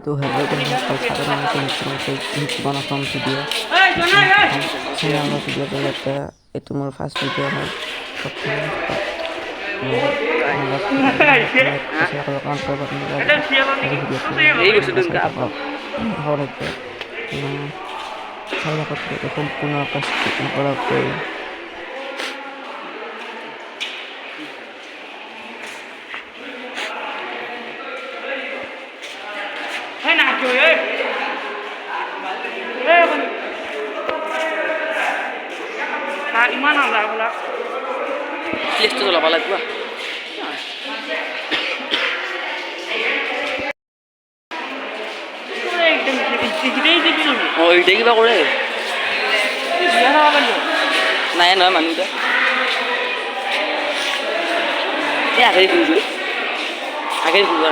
तो हेलो दोस्तों साधारण बना फ्रॉम वीडियो वीडियो तो लेते हैं ये तुम्हारा फर्स्ट वीडियो है সম্পূর্ণ আকাশ করার পরে iman Allah pula. List tu lah balik gua. Oh, ini kita kau le. Dia nak apa ni? Naya naya manu dah. Ya, akhirnya dulu. Akhirnya dulu.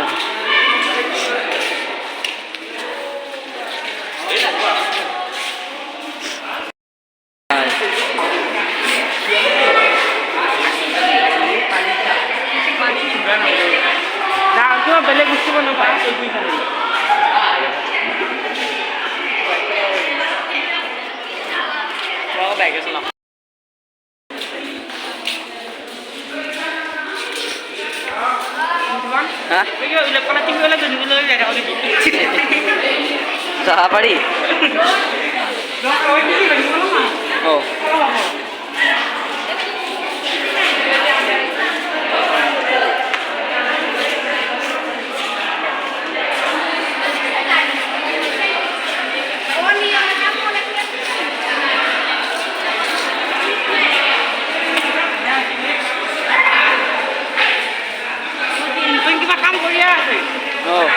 Balik gusto mo na ba? Bawa bag ke sana. Hah? Pergi ulah kalau tinggal lagi ulah ada orang gitu. Sahapadi. Dah kau ini lagi mana? Oh. Oh.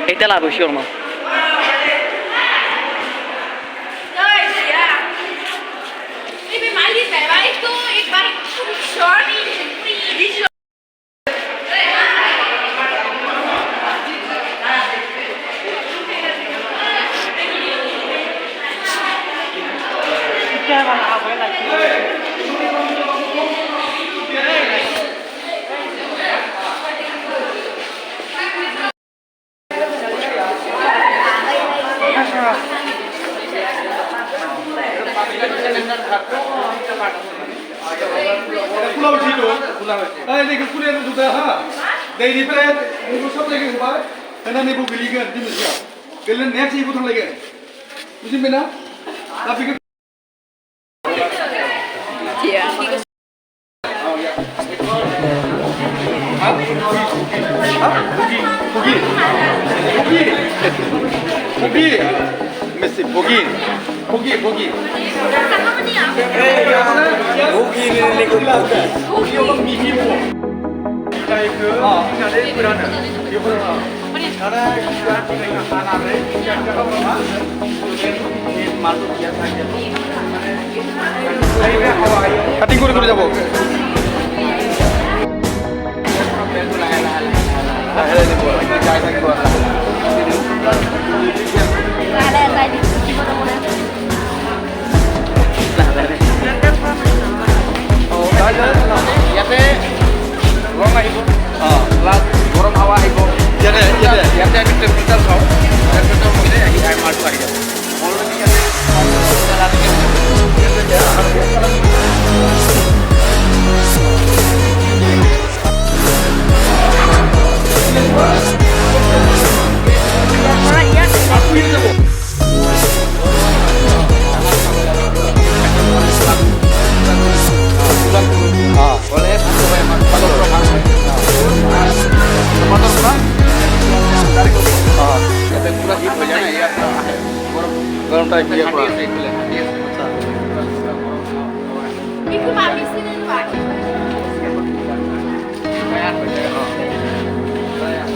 Ito lah sure mo. Pulau situ, ini kuliah juga ha. Dari pernah ibu सब lagi sebab, karena ibu beli kan di Malaysia. Kalian next ibu thang lagi, mesti mana? Tapi ke? Iya. Pogi, mesti pogi. Pogi. Pogi ni Pogi orang misi po. Saya ke, ada berada. Dia berada. Karena kita dengan tanah ni, kita kalau mana, ini masuk biasa saja. Saya dah awal. Cutting kau nak jawab. Ada ni buat. Kita cakap buat. Ada tadi. Oh, ada. Ya teh. Rong ibu. Lat gorong awak ibu. Ya teh. Ya teh kita pintar kau. Kita mungkin lagi air madu aja. Kalau ni ya teh. Aku ini tu. Boleh motor pulang dari ya tempat itu aja ya gorong type dia pulang Iku habis ini Pak. bayar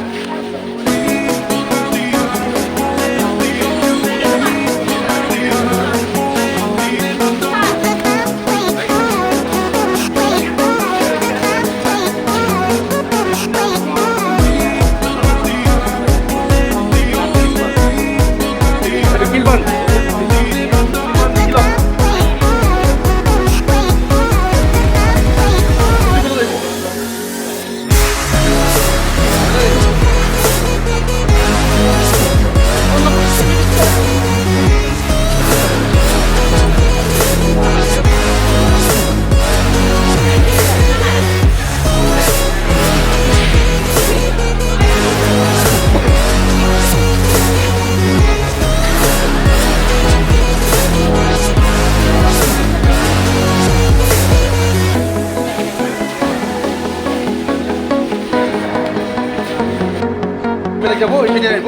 যাব এইপিনে আহিব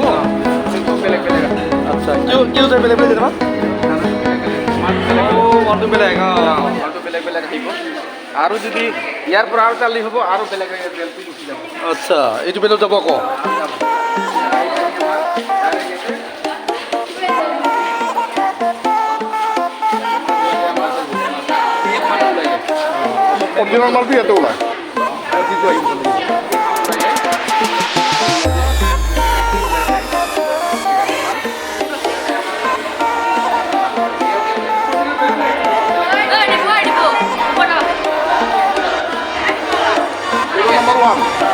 কিন্তু বেলেগ বেলেগ আচ্ছা কিয় যায় বেলেগ বেলেগ যাবা মানটো বেলেগ মানটো বেলেগ বেলেগ আহিব আৰু যদি ইয়াৰ পৰা আৰু চালি হ'ব আৰু বেলেগ বেলটো গুচি যাব আচ্ছা এইটো বেলত যাব আকৌ অৰিজিনাল মালটো ইয়াতে ওলায় আৰু যিটো আহিব number 1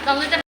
너무